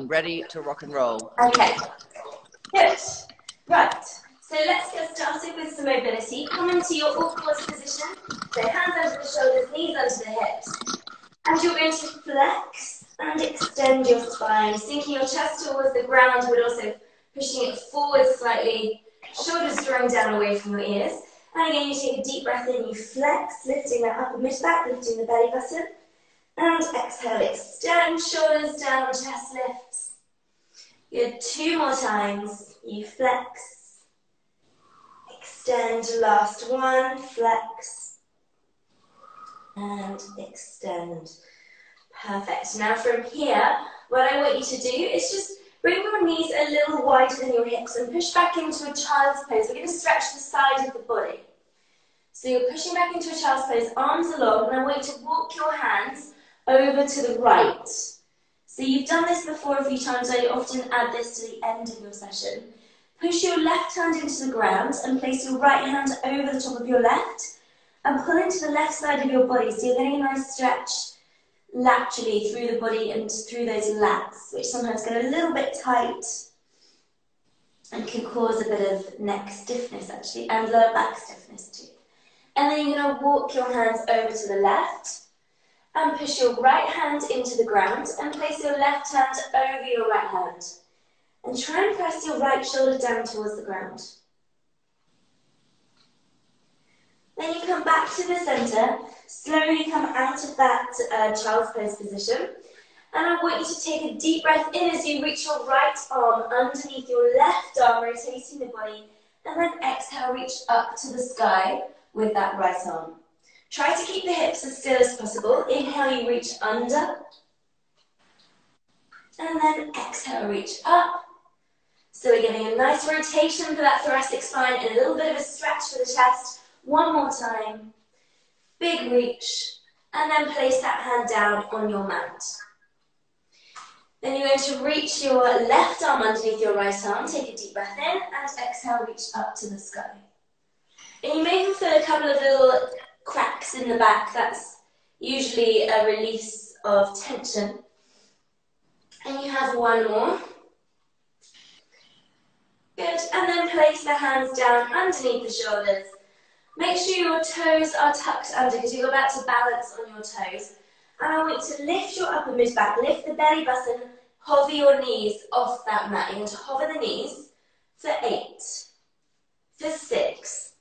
Ready to rock and roll. Okay, good. Right, so let's get started with some mobility. Come into your all-fours position. So hands under the shoulders, knees under the hips. And you're going to flex and extend your spine, sinking your chest towards the ground, but also pushing it forward slightly. Shoulders drawing down away from your ears. And again, you take a deep breath in, you flex, lifting that upper mid-back, lifting the belly button. And exhale, extend, shoulders down, chest lifts. Good, 2 more times. You flex, extend, last one, flex, and extend. Perfect. Now from here, what I want you to do is just bring your knees a little wider than your hips and push back into a child's pose. We're going to stretch the side of the body. So you're pushing back into a child's pose, arms along, and I want you to walk your hands over to the right. So you've done this before a few times, I often add this to the end of your session. Push your left hand into the ground and place your right hand over the top of your left and pull into the left side of your body. So you're getting a nice stretch laterally through the body and through those lats, which sometimes get a little bit tight and can cause a bit of neck stiffness actually, and lower back stiffness too. And then you're going to walk your hands over to the left and push your right hand into the ground and place your left hand over your right hand. And try and press your right shoulder down towards the ground. Then you come back to the centre, slowly come out of that child's pose position. And I want you to take a deep breath in as you reach your right arm underneath your left arm, rotating the body. And then exhale, reach up to the sky with that right arm. Try to keep the hips as still as possible. Inhale, you reach under. And then exhale, reach up. So we're getting a nice rotation for that thoracic spine and a little bit of a stretch for the chest. One more time. Big reach. And then place that hand down on your mat. Then you're going to reach your left arm underneath your right arm. Take a deep breath in and exhale, reach up to the sky. And you may feel a couple of little cracks in the back. That's usually a release of tension. And you have one more. Good. And then place the hands down underneath the shoulders. Make sure your toes are tucked under because you're about to balance on your toes. And I want you to lift your upper mid-back, lift the belly button, hover your knees off that mat. You're going to hover the knees for 8, for 6,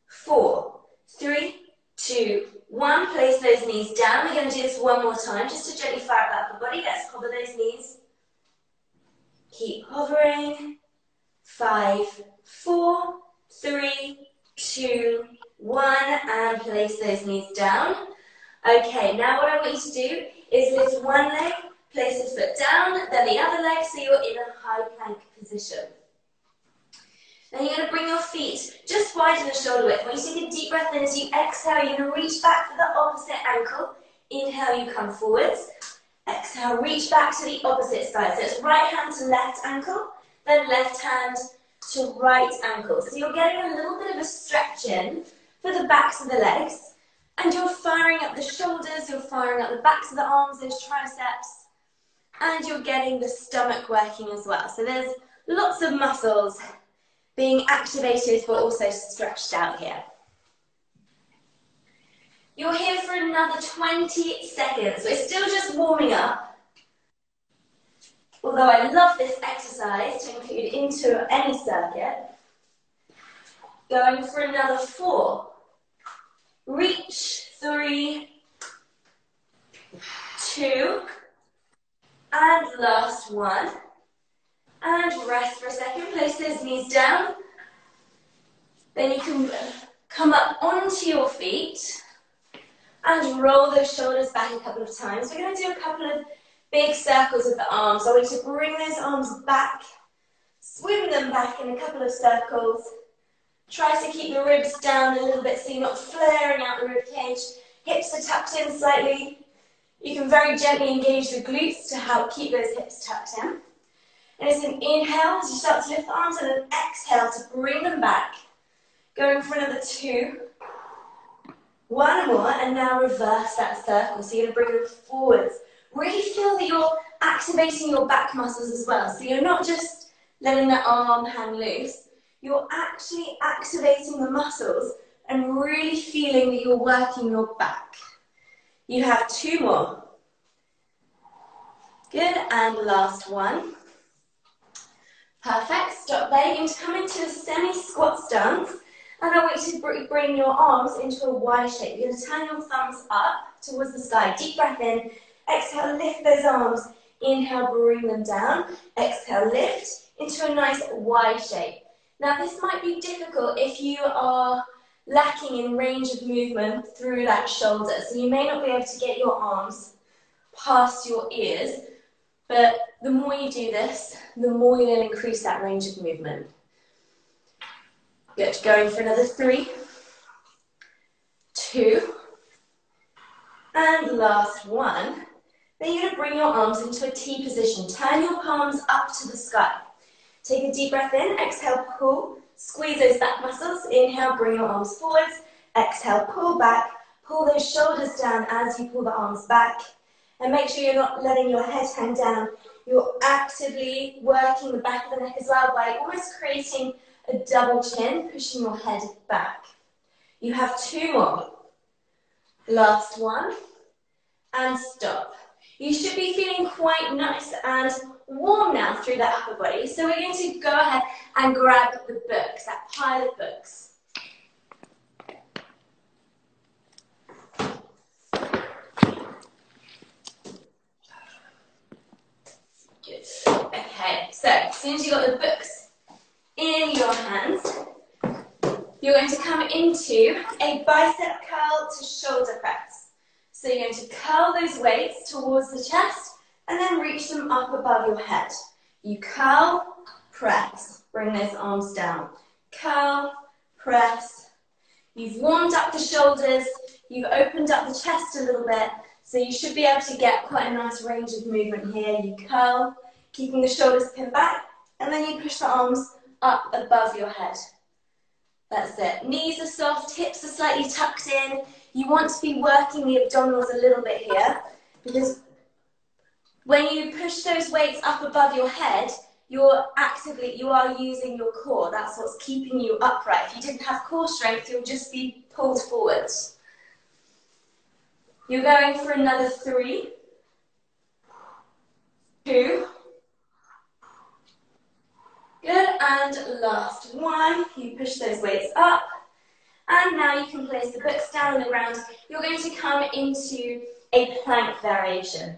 4, 3, 2, 1. Place those knees down. We're going to do this one more time just to gently fire up that upper body. Let's hover those knees. Keep hovering. 5, 4, 3, 2, 1. And place those knees down. Okay, now what I want you to do is lift one leg, place the foot down, then the other leg so you're in a high plank position. Then you're going to bring your feet just widen the shoulder width. When you take a deep breath in, as you exhale, you're going to reach back for the opposite ankle. Inhale, you come forwards. Exhale, reach back to the opposite side. So it's right hand to left ankle, then left hand to right ankle. So you're getting a little bit of a stretch in for the backs of the legs. And you're firing up the shoulders, you're firing up the backs of the arms, those triceps. And you're getting the stomach working as well. So there's lots of muscles being activated but also stretched out here. You're here for another 20 seconds. We're still just warming up. Although I love this exercise to include into any circuit. Going for another 4. Reach. 3, 2, and last one. And rest for a second, place those knees down. Then you can come up onto your feet and roll those shoulders back a couple of times. We're going to do a couple of big circles with the arms. I want you to bring those arms back, swing them back in a couple of circles. Try to keep the ribs down a little bit so you're not flaring out the rib cage. Hips are tucked in slightly. You can very gently engage the glutes to help keep those hips tucked in. And it's an inhale as you start to lift the arms and an exhale to bring them back. Going for another 2. One more, and now reverse that circle. So you're going to bring them forwards. Really feel that you're activating your back muscles as well. So you're not just letting the arm hang loose, you're actually activating the muscles and really feeling that you're working your back. You have 2 more. Good, and last one. Perfect, stop there. You're going to come into a semi-squat stance, and I want you to bring your arms into a Y shape. You're going to turn your thumbs up towards the sky. Deep breath in, exhale, lift those arms. Inhale, bring them down. Exhale, lift into a nice Y shape. Now this might be difficult if you are lacking in range of movement through that shoulder. So you may not be able to get your arms past your ears, but the more you do this, the more you'll increase that range of movement. Good, going for another 3, 2, and last one. Then you're going to bring your arms into a T position. Turn your palms up to the sky. Take a deep breath in, exhale, pull, squeeze those back muscles. Inhale, bring your arms forwards. Exhale, pull back, pull those shoulders down as you pull the arms back. And make sure you're not letting your head hang down. You're actively working the back of the neck as well by almost creating a double chin, pushing your head back. You have 2 more. Last one, and stop. You should be feeling quite nice and warm now through that upper body. So we're going to go ahead and grab the books, that pile of books. Good. Okay, so as soon as you've got the books in your hands, you're going to come into a bicep curl to shoulder press. So you're going to curl those weights towards the chest and then reach them up above your head. You curl, press, bring those arms down. Curl, press. You've warmed up the shoulders, you've opened up the chest a little bit, so you should be able to get quite a nice range of movement here. You curl, keeping the shoulders pinned back, and then you push the arms up above your head. That's it. Knees are soft, hips are slightly tucked in. You want to be working the abdominals a little bit here, because when you push those weights up above your head, you are using your core. That's what's keeping you upright. If you didn't have core strength, you'll just be pulled forwards. You're going for another 3, 2. Good, and last one. You push those weights up. And now you can place the books down on the ground. You're going to come into a plank variation.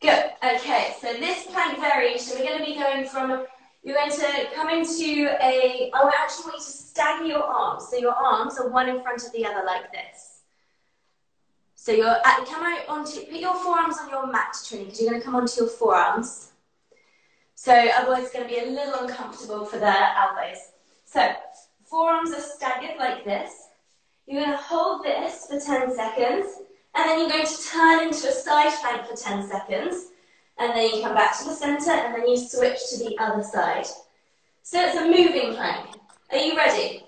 Good. Okay, so this plank variation, we're going to be going from, you're going to come into I actually want you to stagger your arms. So your arms are one in front of the other like this. So put your forearms on your mat, Trinny, because you're going to come onto your forearms. So otherwise it's going to be a little uncomfortable for the elbows. So forearms are staggered like this. You're going to hold this for 10 seconds. And then you're going to turn into a side plank for 10 seconds. And then you come back to the center and then you switch to the other side. So it's a moving plank. Are you ready?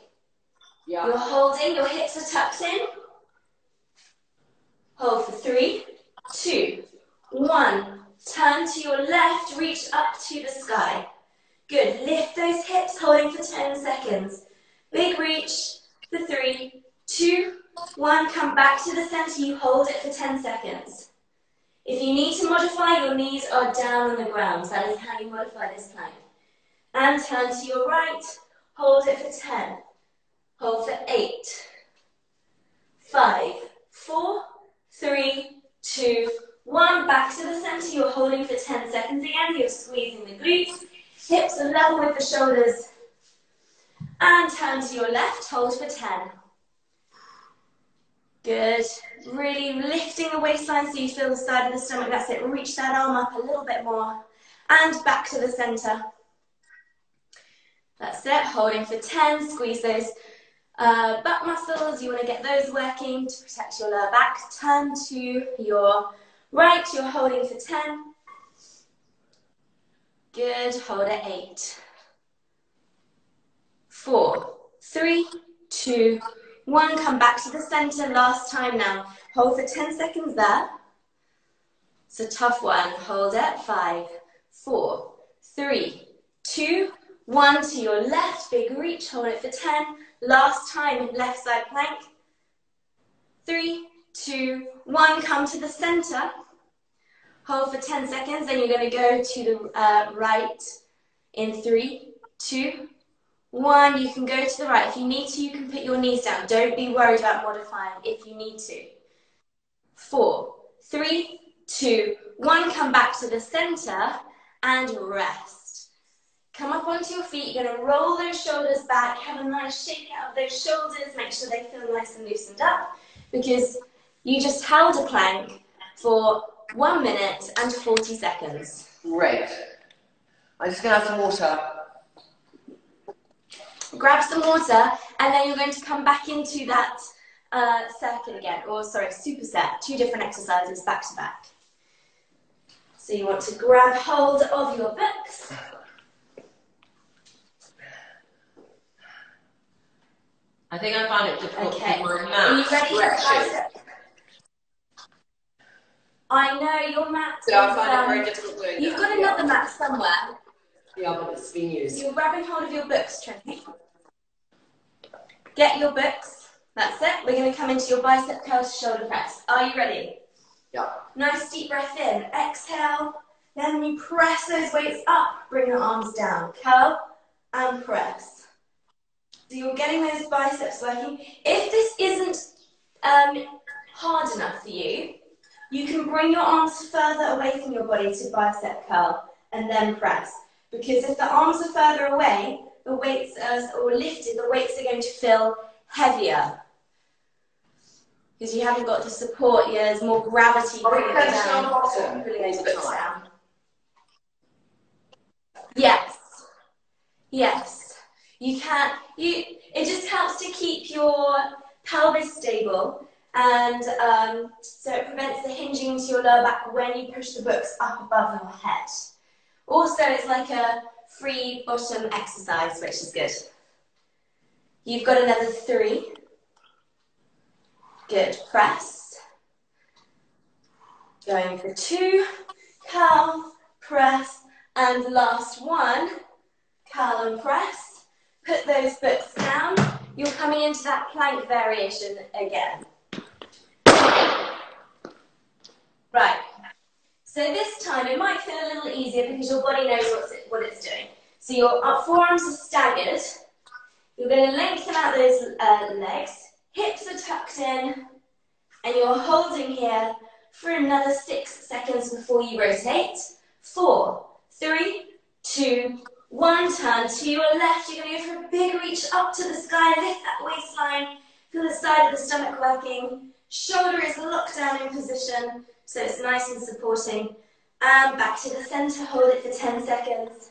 Yeah. You're holding, your hips are tucked in. Hold for 3, 2, 1. Turn to your left, reach up to the sky. Good, lift those hips, holding for 10 seconds. Big reach for 3, 2, 1. Come back to the center, you hold it for 10 seconds. If you need to modify, your knees are down on the ground. That is how you modify this plank. And turn to your right, hold it for 10. Hold for 8, 5, 4, 3, 2, 1. Back to the center, you're holding for 10 seconds again. You're squeezing the glutes. Hips are level with the shoulders. And turn to your left, hold for 10. Good. Really lifting the waistline so you feel the side of the stomach. That's it. Reach that arm up a little bit more. And back to the center. That's it. Holding for 10. Squeeze those butt muscles. You want to get those working to protect your lower back. Turn to your right. You're holding for 10. Good. Hold at 8. 4, 3, 2, 1. Come back to the center. Last time now. Hold for 10 seconds there. It's a tough one. Hold it. 5, 4, 3, 2, 1. To your left, big reach. Hold it for 10. Last time, left side plank. 3, 2, 1. Come to the center. Hold for 10 seconds. Then you're going to go to the right in 3, 2, 1. You can go to the right. If you need to, you can put your knees down. Don't be worried about modifying if you need to. 4, 3, 2, 1. Come back to the center and rest. Come up onto your feet. You're going to roll those shoulders back. Have a nice shake out of those shoulders. Make sure they feel nice and loosened up because you just held a plank for 1 minute and 40 seconds. Great. I'm just going to have some water. Grab some water and then you're going to come back into that circle again, or sorry, superset. 2 different exercises back to back. So you want to grab hold of your books. I think I found it difficult Okay. to my mat. Are you ready for bicep? I know your mat. So I find it very difficult doing You've got another mat somewhere. Yeah, but it's been used. You're grabbing hold of your books, Trinny. Get your books. That's it. We're going to come into your bicep curl to shoulder press. Are you ready? Yeah. Nice deep breath in. Exhale. Then you press those weights up. Bring your arms down. Curl and press. So you're getting those biceps working. If this isn't hard enough for you, you can bring your arms further away from your body to bicep curl and then press. Because if the arms are further away, the weights or lifted, the weights are going to feel heavier. Because you haven't got the support, there's more gravity pulling it down. Pulling those books down. Yes. Yes. You can. It just helps to keep your pelvis stable, and so it prevents the hinging to your lower back when you push the books up above your head. Also, it's like a free bottom exercise, which is good. You've got another 3. Good. Press. Going for 2. Curl, press, and last 1. Curl and press. Put those books down. You're coming into that plank variation again. Right. So this time it might feel a little easier because your body knows what it's doing. So your forearms are staggered. You're going to lengthen out those legs. Hips are tucked in. And you're holding here for another 6 seconds before you rotate. 4, 3, 2, 1. Turn to your left. You're going to go for a big reach up to the sky. Lift that waistline. Feel the side of the stomach working. Shoulder is locked down in position, so it's nice and supporting. And back to the center. Hold it for 10 seconds.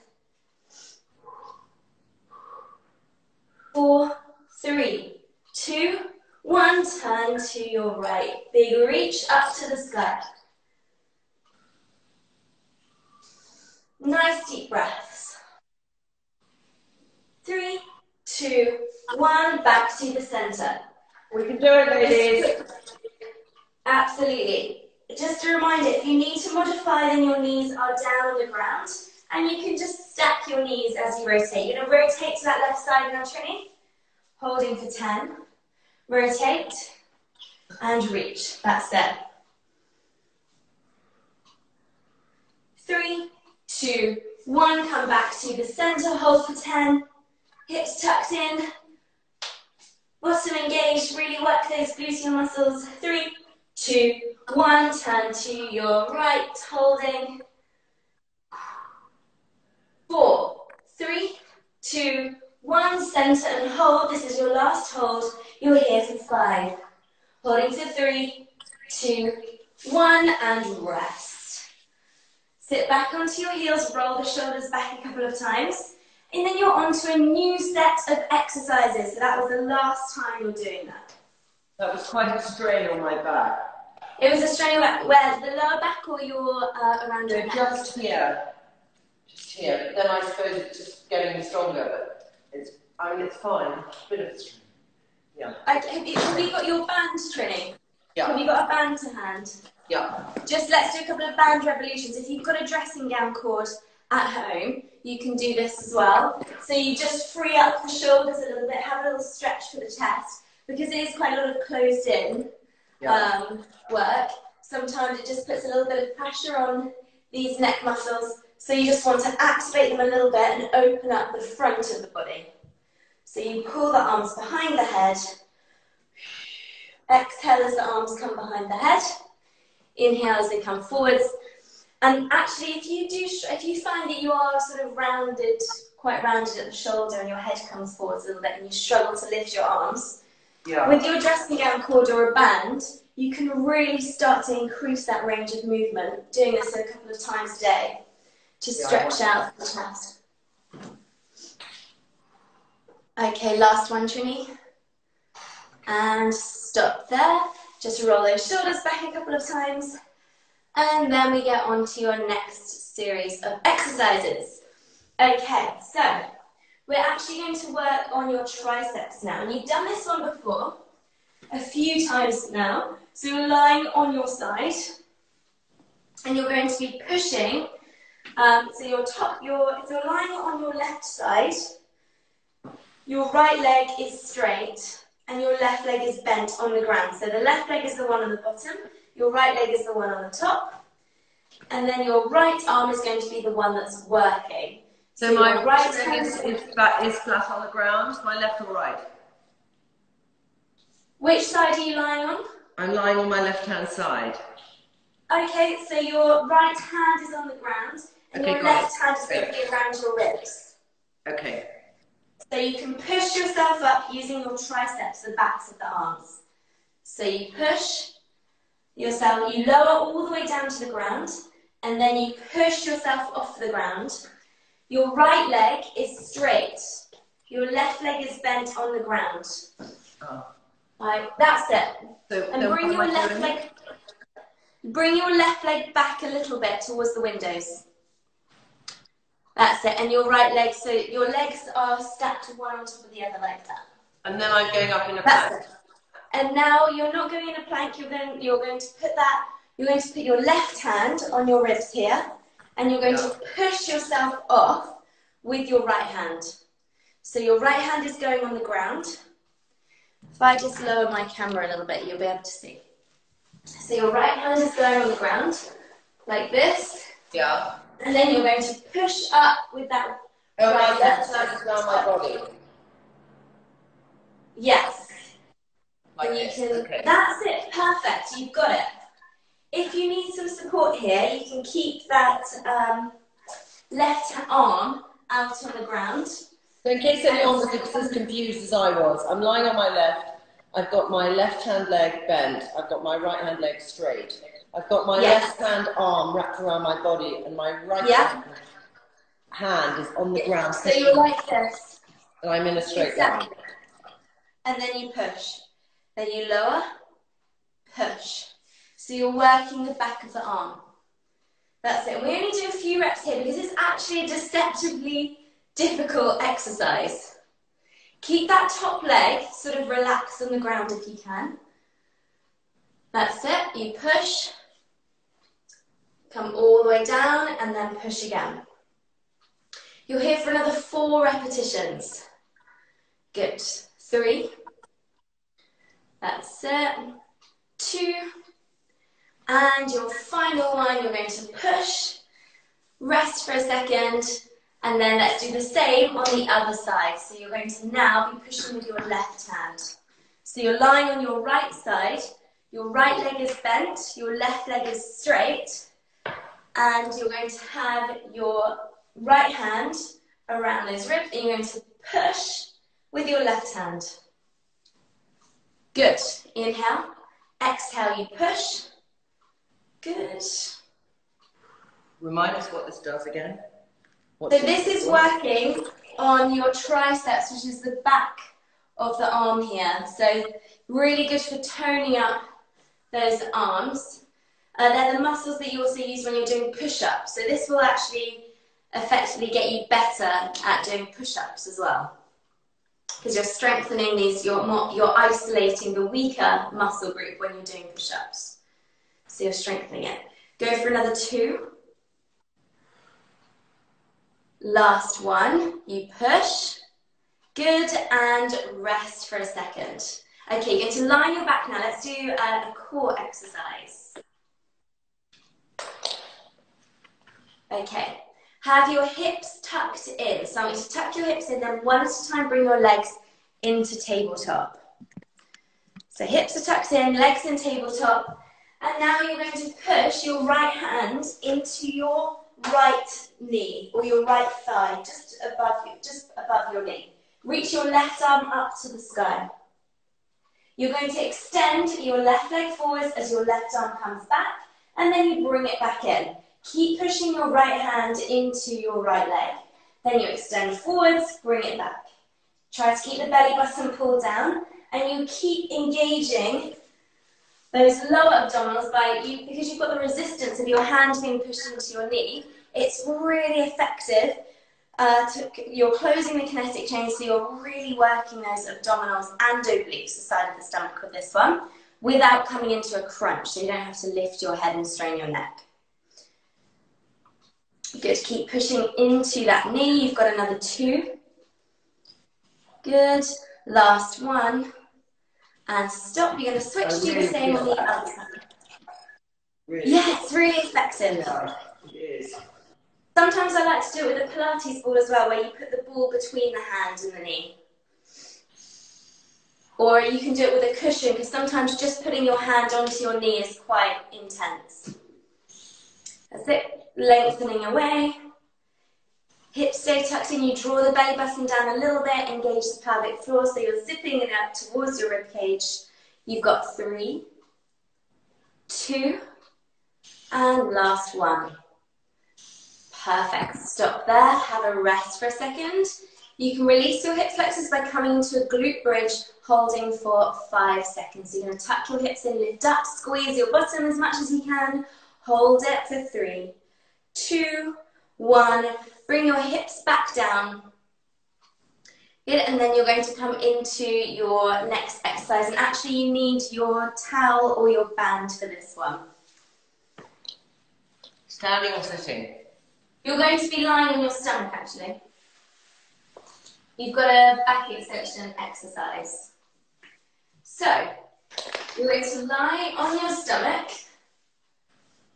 4, 3, 2, 1. Turn to your right. Big reach up to the sky. Nice deep breaths. 3, 2, 1. Back to the center. We can do it, ladies. Absolutely. Just a reminder, if you need to modify, then your knees are down on the ground. And you can just stack your knees as you rotate. You're going to rotate to that left side now, Trinny. Holding for 10. Rotate. And reach. That's it. 3, 2, 1. Come back to the center. Hold for 10. Hips tucked in. Bottom engaged. Really work those gluteal muscles. 3, 2, 1. Turn to your right. Holding. 4, 3, 2, 1. Center and hold. This is your last hold. You're here for 5. Holding for 3, 2, 1. And rest. Sit back onto your heels. Roll the shoulders back a couple of times. And then you're onto a new set of exercises. So that was the last time you're doing that. That was quite a strain on my back. It was a strain where the lower back or your around your neck? Just here. Just here. But then I suppose it's just getting stronger. But it's fine. It's a bit of a strain. Yeah. Have you got your band, Trinny? Yeah. Have you got a band to hand? Yeah. Just let's do a couple of band revolutions. If you've got a dressing gown cord at home, you can do this as well. So you just free up the shoulders a little bit, have a little stretch for the chest, because it is quite a lot of closed in work. Sometimes it just puts a little bit of pressure on these neck muscles. So you just want to activate them a little bit and open up the front of the body. So you pull the arms behind the head. Exhale as the arms come behind the head. Inhale as they come forwards. And actually, if you find that you are sort of quite rounded at the shoulder and your head comes forwards a little bit and you struggle to lift your arms, with your dressing gown cord or a band, you can really start to increase that range of movement, doing this a couple of times a day to stretch out the chest. Okay, last one, Trinny. And stop there. Just roll those shoulders back a couple of times. And then we get on to your next series of exercises. Okay, so we're actually going to work on your triceps now. And you've done this one before, a few times now. So you're lying on your side, and you're going to be pushing. So if you're lying on your left side, your right leg is straight, and your left leg is bent on the ground. So the left leg is the one on the bottom, your right leg is the one on the top, and then your right arm is going to be the one that's working. So my right leg is flat on the ground, my left or right? Which side are you lying on? I'm lying on my left-hand side. Okay, so your right hand is on the ground, and your left hand is going to be around your ribs. Okay. So you can push yourself up using your triceps, the backs of the arms. So you push yourself, you lower all the way down to the ground, and then you push yourself off the ground. Your right leg is straight. Your left leg is bent on the ground. Oh. Right, that's it. So, and bring your left leg back a little bit towards the windows. That's it. And your right leg, so your legs are stacked one on top of the other like that. And then I'm going up in a plank. And now you're not going in a plank, you're going to put your left hand on your ribs here, and you're going to push yourself off with your right hand. So your right hand is going on the ground. If I just lower my camera a little bit, you'll be able to see. So your right hand is going on the ground, like this. Yeah. And then you're going to push up with that right right hand. My left hand is around my body. Yes. Like and you this. can, okay. That's it, perfect, you've got it. If you need some support here, you can keep that left arm out on the ground. So in case anyone was as confused as I was, I'm lying on my left, I've got my left hand leg bent, I've got my right hand leg straight. I've got my left hand arm wrapped around my body, and my right hand is on the ground. So you're like this. And I'm in a straight line. And then you push. Then you lower, push. So you're working the back of the arm. That's it. We only do a few reps here because it's actually a deceptively difficult exercise. Keep that top leg sort of relaxed on the ground if you can. That's it. You push. Come all the way down and then push again. You're here for another 4 repetitions. Good. 3. That's it. 2. And your final one, you're going to push, rest for a second, and then let's do the same on the other side. So you're going to now be pushing with your left hand. So you're lying on your right side, your right leg is bent, your left leg is straight, and you're going to have your right hand around those ribs, and you're going to push with your left hand. Good. Inhale. Exhale, you push. Good. Remind us what this does again. So this is working on your triceps, which is the back of the arm here. So really good for toning up those arms. They're the muscles that you also use when you're doing push-ups. So this will actually effectively get you better at doing push-ups as well. because you're strengthening these, you're isolating the weaker muscle group when you're doing push-ups. So you're strengthening it. Go for another 2. Last one, you push. Good, and rest for a second. Okay, you're going to lie on your back now. Let's do a core exercise. Okay, have your hips tucked in. So I want you to tuck your hips in, then one at a time bring your legs into tabletop. So hips are tucked in, legs in tabletop. And now you're going to push your right hand into your right knee or your right thigh, just above your knee. Reach your left arm up to the sky. You're going to extend your left leg forwards as your left arm comes back, and then you bring it back in. Keep pushing your right hand into your right leg. Then you extend forwards, bring it back. Try to keep the belly button pulled down, and you keep engaging those lower abdominals because you've got the resistance of your hand being pushed into your knee. It's really effective. You're closing the kinetic chain, so you're really working those abdominals and obliques, the side of the stomach with this one, without coming into a crunch, so you don't have to lift your head and strain your neck. Good, keep pushing into that knee. You've got another 2. Good, last one. And stop. You're going to switch to the same on the outside. Really? Yeah, it's really effective. Yeah, it is. Sometimes I like to do it with a Pilates ball as well, where you put the ball between the hand and the knee. Or you can do it with a cushion, because sometimes just putting your hand onto your knee is quite intense. That's it. Lengthening away. Hips stay tucked in. You draw the belly button down a little bit, engage the pelvic floor, so you're zipping it up towards your rib cage. You've got 3, 2, and last one. Perfect. Stop there. Have a rest for a second. You can release your hip flexors by coming into a glute bridge, holding for 5 seconds. So you're going to tuck your hips in, lift up, squeeze your bottom as much as you can. Hold it for 3, 2, 1. Bring your hips back down. Good, and then you're going to come into your next exercise. And actually you need your towel or your band for this one. Standing or sitting? You're going to be lying on your stomach, actually. You've got a back extension exercise. So, you're going to lie on your stomach,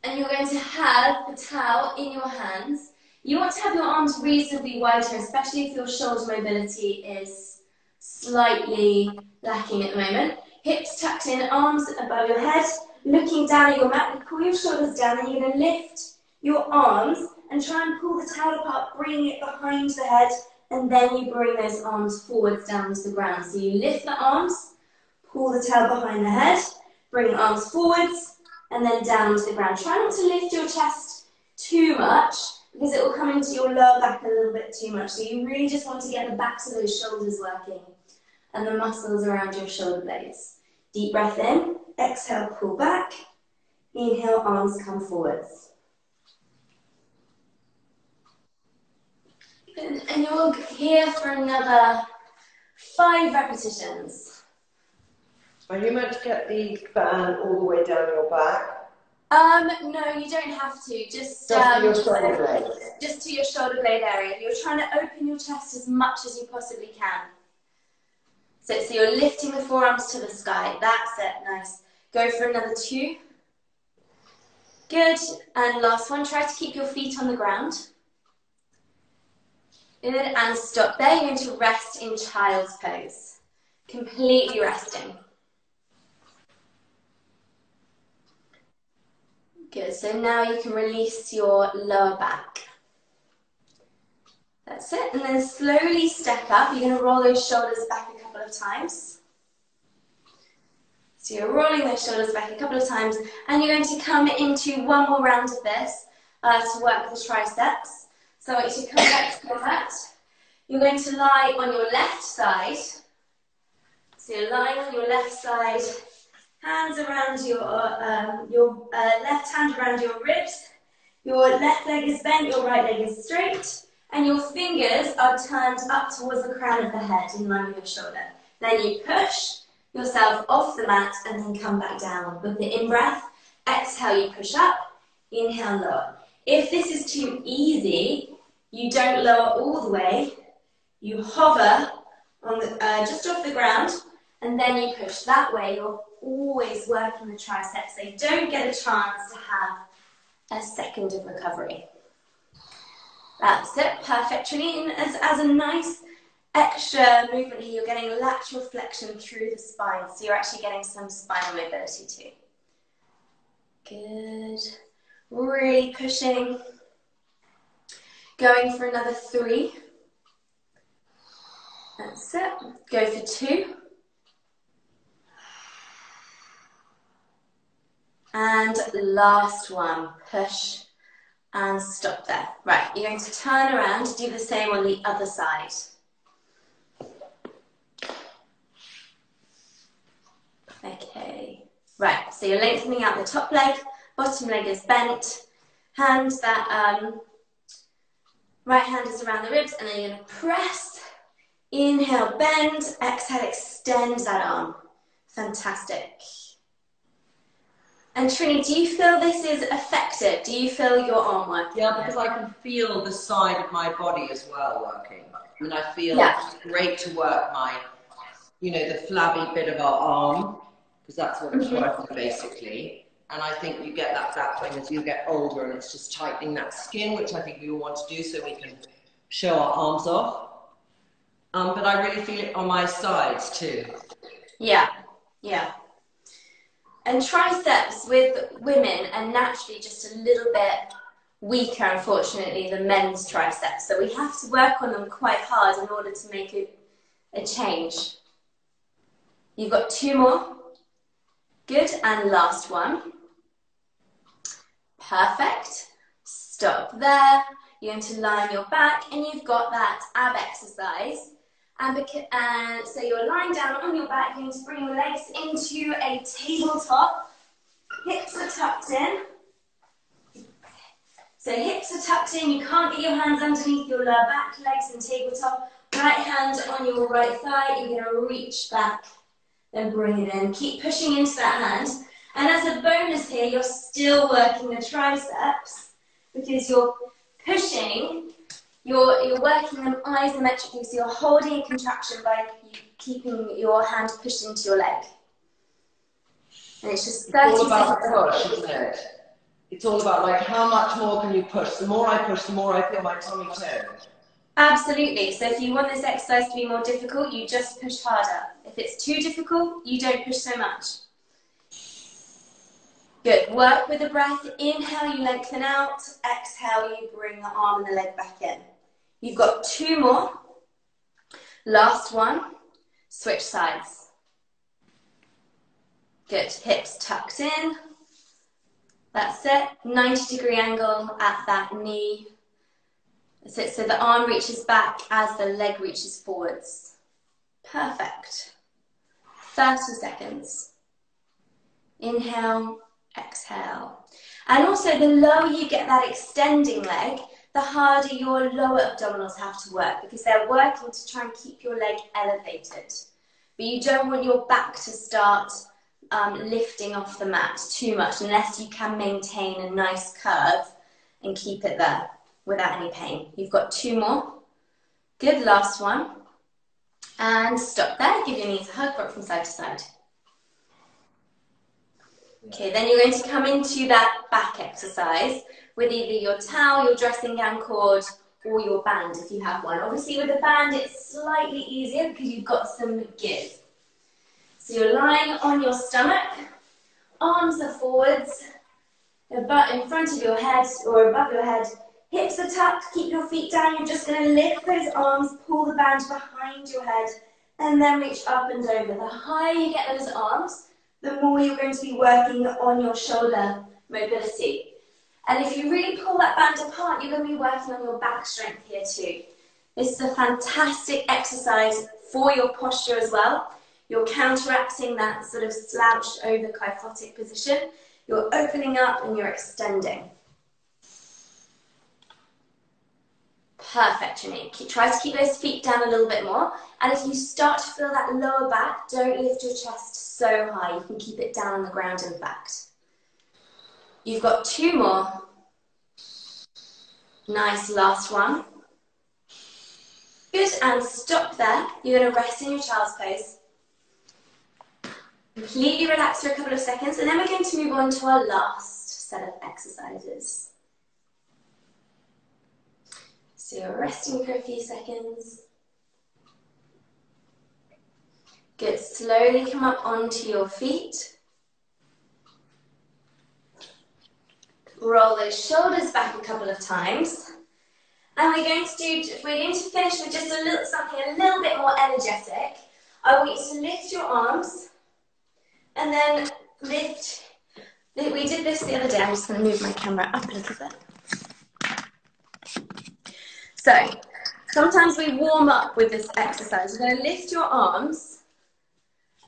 and you're going to have the towel in your hands. You want to have your arms reasonably wide here, especially if your shoulder mobility is slightly lacking at the moment. Hips tucked in, arms above your head, looking down at your mat. Pull your shoulders down, and you're going to lift your arms and try and pull the towel apart, bringing it behind the head, and then you bring those arms forwards down to the ground. So you lift the arms, pull the towel behind the head, bring the arms forwards, and then down to the ground. Try not to lift your chest too much, because it will come into your lower back a little bit too much. So you really just want to get the backs of those shoulders working and the muscles around your shoulder blades. Deep breath in, exhale, pull back, inhale, arms come forwards. And you're here for another 5 repetitions. Are you meant to get the band all the way down your back? No, you don't have to. Just to your shoulder blade. Just to your shoulder blade area. You're trying to open your chest as much as you possibly can. So you're lifting the forearms to the sky. That's it. Nice. Go for another 2. Good. And last one. Try to keep your feet on the ground. Good, and stop there. You're going to rest in child's pose. Completely resting. Good, so now you can release your lower back. That's it, and then slowly step up. You're going to roll those shoulders back a couple of times. So you're rolling those shoulders back a couple of times, and you're going to come into one more round of this to work the triceps. So I want you to come back to your mat. You're going to lie on your left side. So you're lying on your left side, hands around your left hand around your ribs. Your left leg is bent, your right leg is straight. and your fingers are turned up towards the crown of the head in line with your shoulder. Then you push yourself off the mat and then come back down. With the in-breath, exhale, you push up, inhale, lower. If this is too easy, you don't lower all the way. You hover on the, just off the ground, and then you push. That way, you're always working the triceps. They don't get a chance to have a second of recovery. That's it, perfect. Trinny, as a nice extra movement here, you're getting lateral flexion through the spine, so you're actually getting some spinal mobility too. Good. Really pushing. Going for another 3. That's it. Go for 2. And last one. Push and stop there. Right, you're going to turn around, do the same on the other side. Okay. Right, so you're lengthening out the top leg, bottom leg is bent, hand that right hand is around the ribs, and then you're going to press, inhale, bend, exhale, extend that arm. Fantastic. And Trinny, do you feel this is effective? Do you feel your arm working? Yeah, because I can feel the side of my body as well working. I mean, I feel it's great to work my, you know, the flabby bit of our arm, because that's what it's working basically. And I think you get that back pain as you get older, and it's just tightening that skin, which I think we all want to do so we can show our arms off. But I really feel it on my sides too. Yeah, yeah. And triceps with women are naturally just a little bit weaker, unfortunately, than men's triceps. So we have to work on them quite hard in order to make a change. You've got 2 more. Good, and last one. Perfect. Stop there. You're going to lie on your back, and you've got that ab exercise. And so you're lying down on your back, you're going to bring your legs into a tabletop. Hips are tucked in. So hips are tucked in, you can't get your hands underneath your lower back, legs in tabletop. Right hand on your right thigh, you're going to reach back, then bring it in. Keep pushing into that hand. And as a bonus here, you're still working the triceps because you're pushing. You're working them isometrically, so you're holding a contraction by keeping your hand pushed into your leg. And it's just 30 seconds. It's all about seconds. push, isn't it? It's all about, like, how much more can you push? The more I push, the more I feel my tummy turn. Absolutely. So if you want this exercise to be more difficult, you just push harder. If it's too difficult, you don't push so much. Good. Work with the breath. Inhale, you lengthen out. Exhale, you bring the arm and the leg back in. You've got 2 more. Last one. Switch sides. Good. Hips tucked in. That's it. 90-degree angle at that knee. That's it. So the arm reaches back as the leg reaches forwards. Perfect. 30 seconds. Inhale, exhale. And also, the lower you get that extending leg, the harder your lower abdominals have to work, because they're working to try and keep your leg elevated. But you don't want your back to start lifting off the mat too much, unless you can maintain a nice curve and keep it there without any pain. You've got 2 more. Good, last one. And stop there. Give your knees a hug, rock from side to side. Okay, then you're going to come into that back exercise with either your towel, your dressing gown cord, or your band if you have one. Obviously with the band it's slightly easier because you've got some give. So you're lying on your stomach, arms are forwards, butt in front of your head or above your head, hips are tucked, keep your feet down. You're just going to lift those arms, pull the band behind your head, and then reach up and over. The higher you get those arms, the more you're going to be working on your shoulder mobility. And if you really pull that band apart, you're going to be working on your back strength here too. This is a fantastic exercise for your posture as well. You're counteracting that sort of slouched over kyphotic position. You're opening up and you're extending. Perfect, Trinny. Try to keep those feet down a little bit more. And if you start to feel that lower back, don't lift your chest so high. You can keep it down on the ground, in fact. You've got 2 more. Nice, last one. Good, and stop there. You're going to rest in your child's pose. Completely relax for a couple of seconds, and then we're going to move on to our last set of exercises. So you're resting for a few seconds. Good, slowly come up onto your feet. Roll those shoulders back a couple of times. And we're going to finish with just something a little bit more energetic. I want you to lift your arms and then lift. We did this the other day. I'm just going to move my camera up a little bit. So, sometimes we warm up with this exercise. You're going to lift your arms,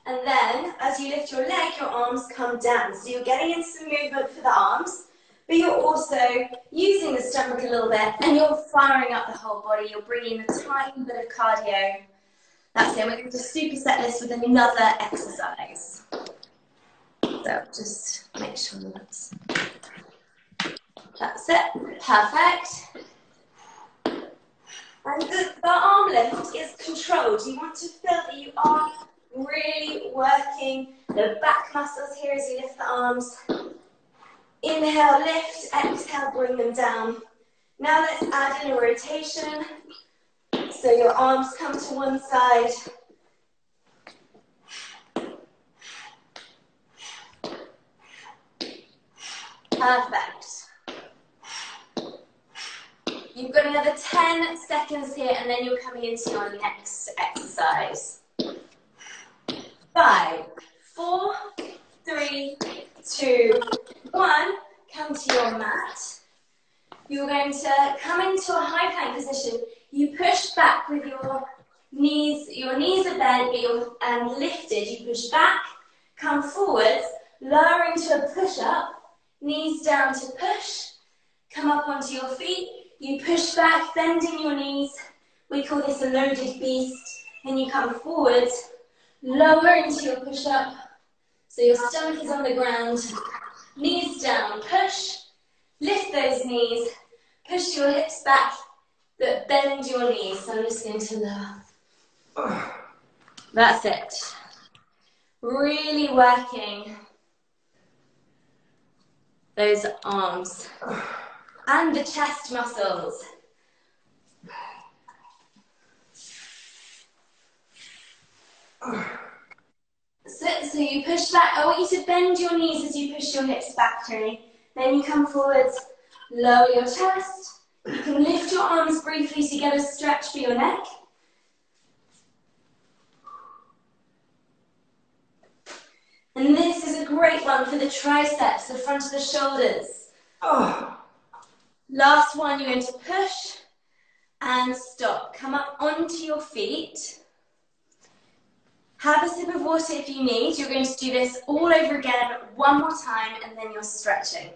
and then as you lift your leg, your arms come down. So you're getting in some movement for the arms, but you're also using the stomach a little bit, and you're firing up the whole body. You're bringing a tiny bit of cardio. That's it. We're going to superset this with another exercise. So just make sure that's it. Perfect. And the arm lift is controlled. You want to feel that you are really working the back muscles here as you lift the arms. Inhale, lift. Exhale, bring them down. Now let's add in a rotation. So your arms come to one side. Perfect. You've got another 10 seconds here, and then you're coming into your next exercise. 5, 4, 3, 2, 1. Come to your mat. You're going to come into a high plank position. You push back with your knees are bent, but lifted. You push back, come forwards, lower into a push-up, knees down to push, come up onto your feet. You push back, bending your knees. We call this a loaded beast. And you come forwards, lower into your push-up. So your stomach is on the ground. Knees down, push. Lift those knees. Push your hips back, but bend your knees. So I'm just going to lower. That's it. Really working those arms. And the chest muscles. So you push back. I want you to bend your knees as you push your hips back, Trinny. Then you come forwards, lower your chest. You can lift your arms briefly to get a stretch for your neck. And this is a great one for the triceps, the front of the shoulders. Last one, you're going to push and stop. Come up onto your feet. Have a sip of water if you need. You're going to do this all over again one more time, and then you're stretching.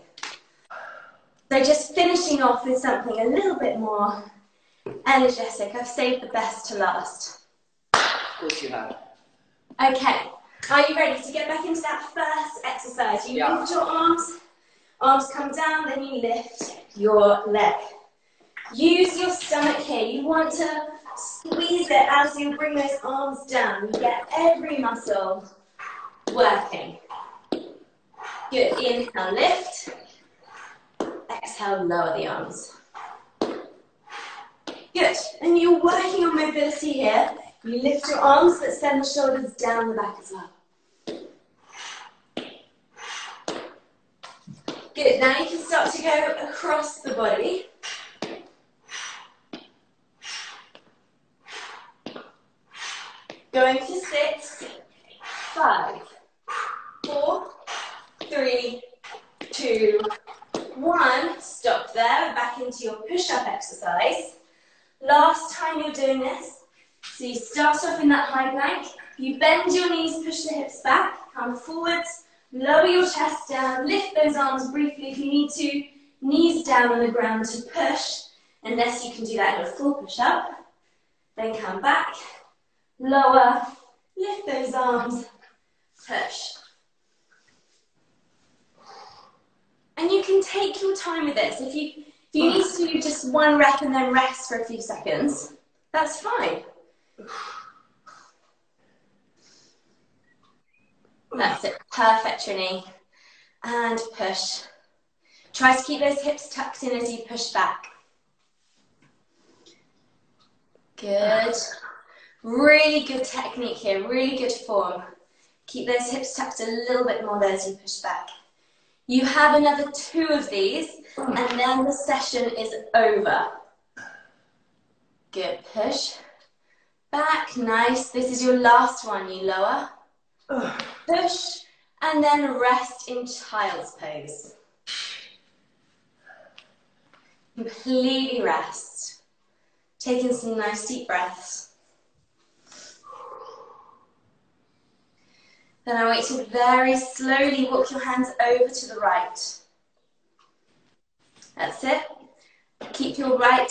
So just finishing off with something a little bit more energetic. I've saved the best to last. Of course you have. Okay, are you ready to get back into that first exercise? You lift your arms come down, then you lift your leg. Use your stomach here. You want to squeeze it as you bring those arms down. You get every muscle working. Good. Inhale, lift. Exhale, lower the arms. Good. And you're working on mobility here. You lift your arms, but send the shoulders down the back as well. Good. Now you can start to go across the body. Going to 6, 5, 4, 3, 2, 1. Stop there. Back into your push-up exercise. Last time you're doing this. So you start off in that high plank. You bend your knees, push the hips back, come forwards, lower your chest down, lift those arms briefly if you need to. Knees down on the ground to push. unless you can do that in a full push-up. Then come back, lower, lift those arms, push. And you can take your time with this. If you need to do just one rep and then rest for a few seconds, that's fine. That's it, perfect, Trinny. And push. Try to keep those hips tucked in as you push back. Good. Really good technique here, really good form. Keep those hips tucked a little bit more there as you push back. You have another 2 of these, and then the session is over. Good, push. Back, nice. This is your last one, you lower. Push, and then rest in child's pose. Completely rest. Taking some nice deep breaths. Then I want you to very slowly walk your hands over to the right. That's it. Keep your right,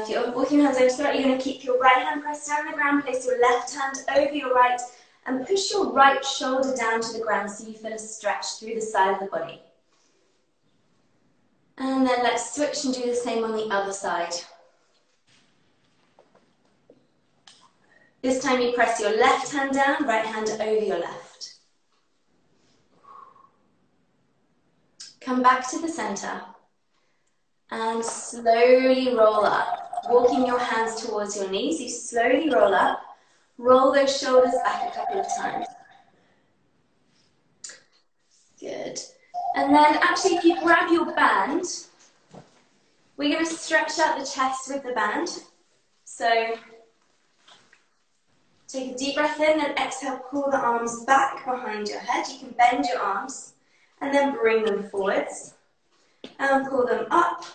if you're walking your hands over to the right, you're going to keep your right hand pressed down on the ground, place your left hand over your right, and push your right shoulder down to the ground so you feel a stretch through the side of the body. And then let's switch and do the same on the other side. This time you press your left hand down, right hand over your left. Come back to the center and slowly roll up. Walking your hands towards your knees, you slowly roll up. Roll those shoulders back a couple of times. Good. And then actually if you grab your band, we're going to stretch out the chest with the band. So take a deep breath in and exhale, pull the arms back behind your head. You can bend your arms and then bring them forwards and pull them up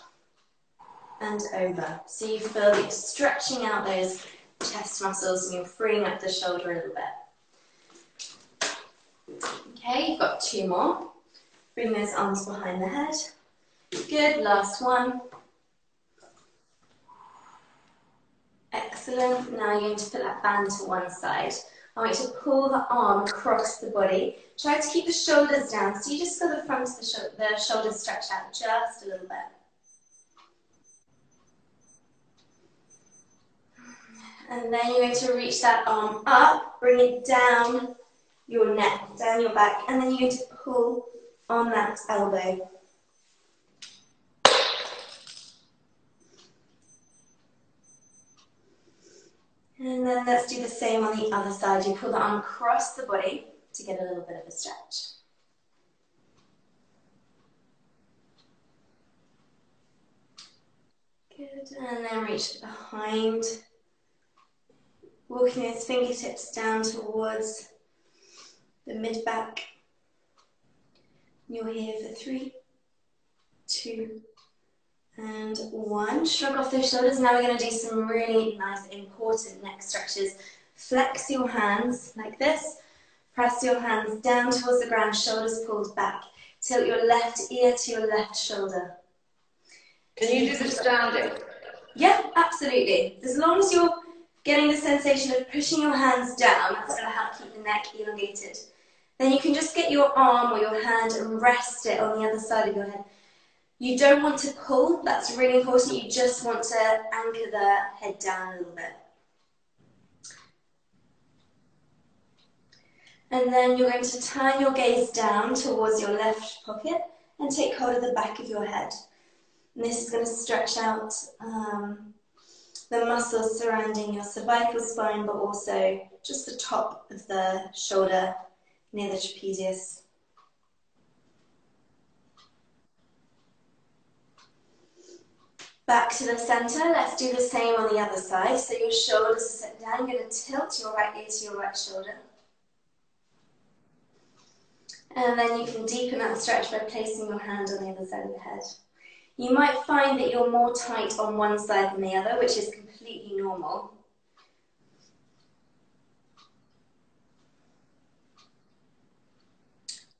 and over. So you feel that you're stretching out those chest muscles and you're freeing up the shoulder a little bit. Okay, you've got 2 more. Bring those arms behind the head. Good, last one. Excellent. Now you're going to put that band to one side. I want you to pull the arm across the body. Try to keep the shoulders down. So you just feel the front of the shoulders stretch out just a little bit. And then you're going to reach that arm up, bring it down your neck, down your back, and then you're going to pull on that elbow. And then let's do the same on the other side. You pull the arm across the body to get a little bit of a stretch. Good, and then reach it behind. Walking those fingertips down towards the mid-back. You're here for 3, 2, and 1. Shrug off those shoulders. Now we're going to do some really nice, important neck stretches. Flex your hands like this. Press your hands down towards the ground, shoulders pulled back. Tilt your left ear to your left shoulder. Can you do this standing? Yeah, absolutely. As long as you're getting the sensation of pushing your hands down, that's going to help keep the neck elongated. Then you can just get your arm or your hand and rest it on the other side of your head. You don't want to pull, that's really important. You just want to anchor the head down a little bit. And then you're going to turn your gaze down towards your left pocket and take hold of the back of your head. And this is going to stretch out the muscles surrounding your cervical spine, but also just the top of the shoulder near the trapezius. Back to the center. Let's do the same on the other side. So your shoulders are set down. You're going to tilt your right ear to your right shoulder. And then you can deepen that stretch by placing your hand on the other side of the head. You might find that you're more tight on one side than the other, which is completely normal.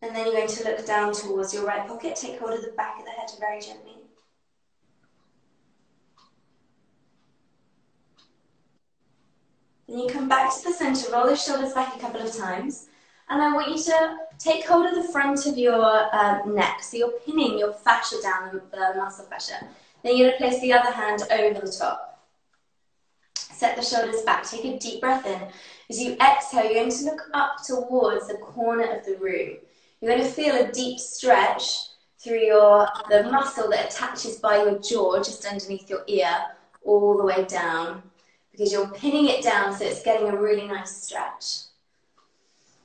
And then you're going to look down towards your right pocket. Take hold of the back of the head very gently. Then you come back to the center, roll the shoulders back a couple of times. And I want you to take hold of the front of your neck. So you're pinning your fascia down, the muscle fascia. Then you're going to place the other hand over the top. Set the shoulders back. Take a deep breath in. As you exhale, you're going to look up towards the corner of the room. You're going to feel a deep stretch through the muscle that attaches by your jaw, just underneath your ear, all the way down. Because you're pinning it down so it's getting a really nice stretch.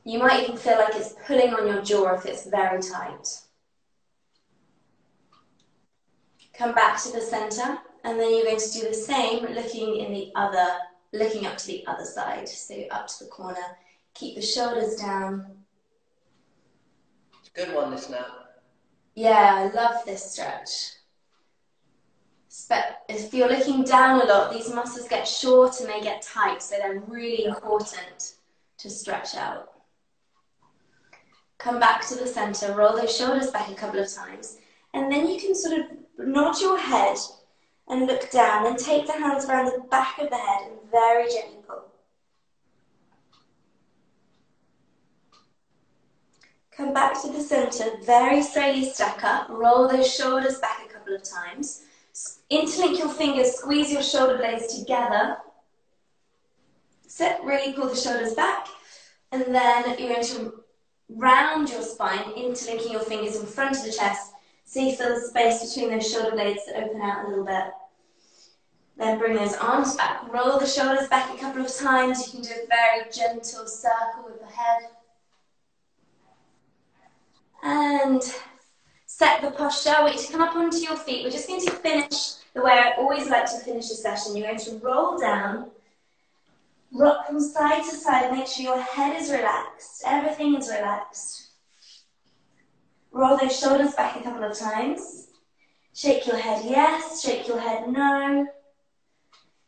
You might even feel like it's pulling on your jaw if it's very tight. Come back to the center, and then you're going to do the same, looking up to the other side. So up to the corner. Keep the shoulders down. It's a good one, this now. Yeah, I love this stretch. If you're looking down a lot, these muscles get short and they get tight, so they're really important to stretch out. Come back to the center, roll those shoulders back a couple of times, and then you can sort of nod your head and look down, then take the hands around the back of the head and very gently pull. Come back to the center, very slowly stack up, roll those shoulders back a couple of times. Interlink your fingers, squeeze your shoulder blades together. Really pull the shoulders back, and then you're going to round your spine, interlinking your fingers in front of the chest, so you feel the space between those shoulder blades that open out a little bit. Then bring those arms back, roll the shoulders back a couple of times. You can do a very gentle circle with the head. And set the posture. I want you to come up onto your feet. We're just going to finish the way I always like to finish a session. You're going to roll down, rock from side to side. Make sure your head is relaxed. Everything is relaxed. Roll those shoulders back a couple of times. Shake your head yes, shake your head no.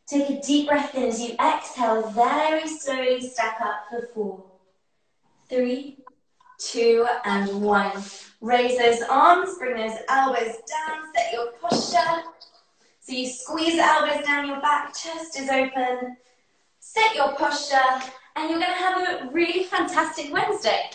Take a deep breath in as you exhale. Very slowly stack up for 4, 3, 2, and 1. Raise those arms, bring those elbows down, set your posture. So you squeeze the elbows down your back, chest is open. Set your posture, and you're going to have a really fantastic Wednesday.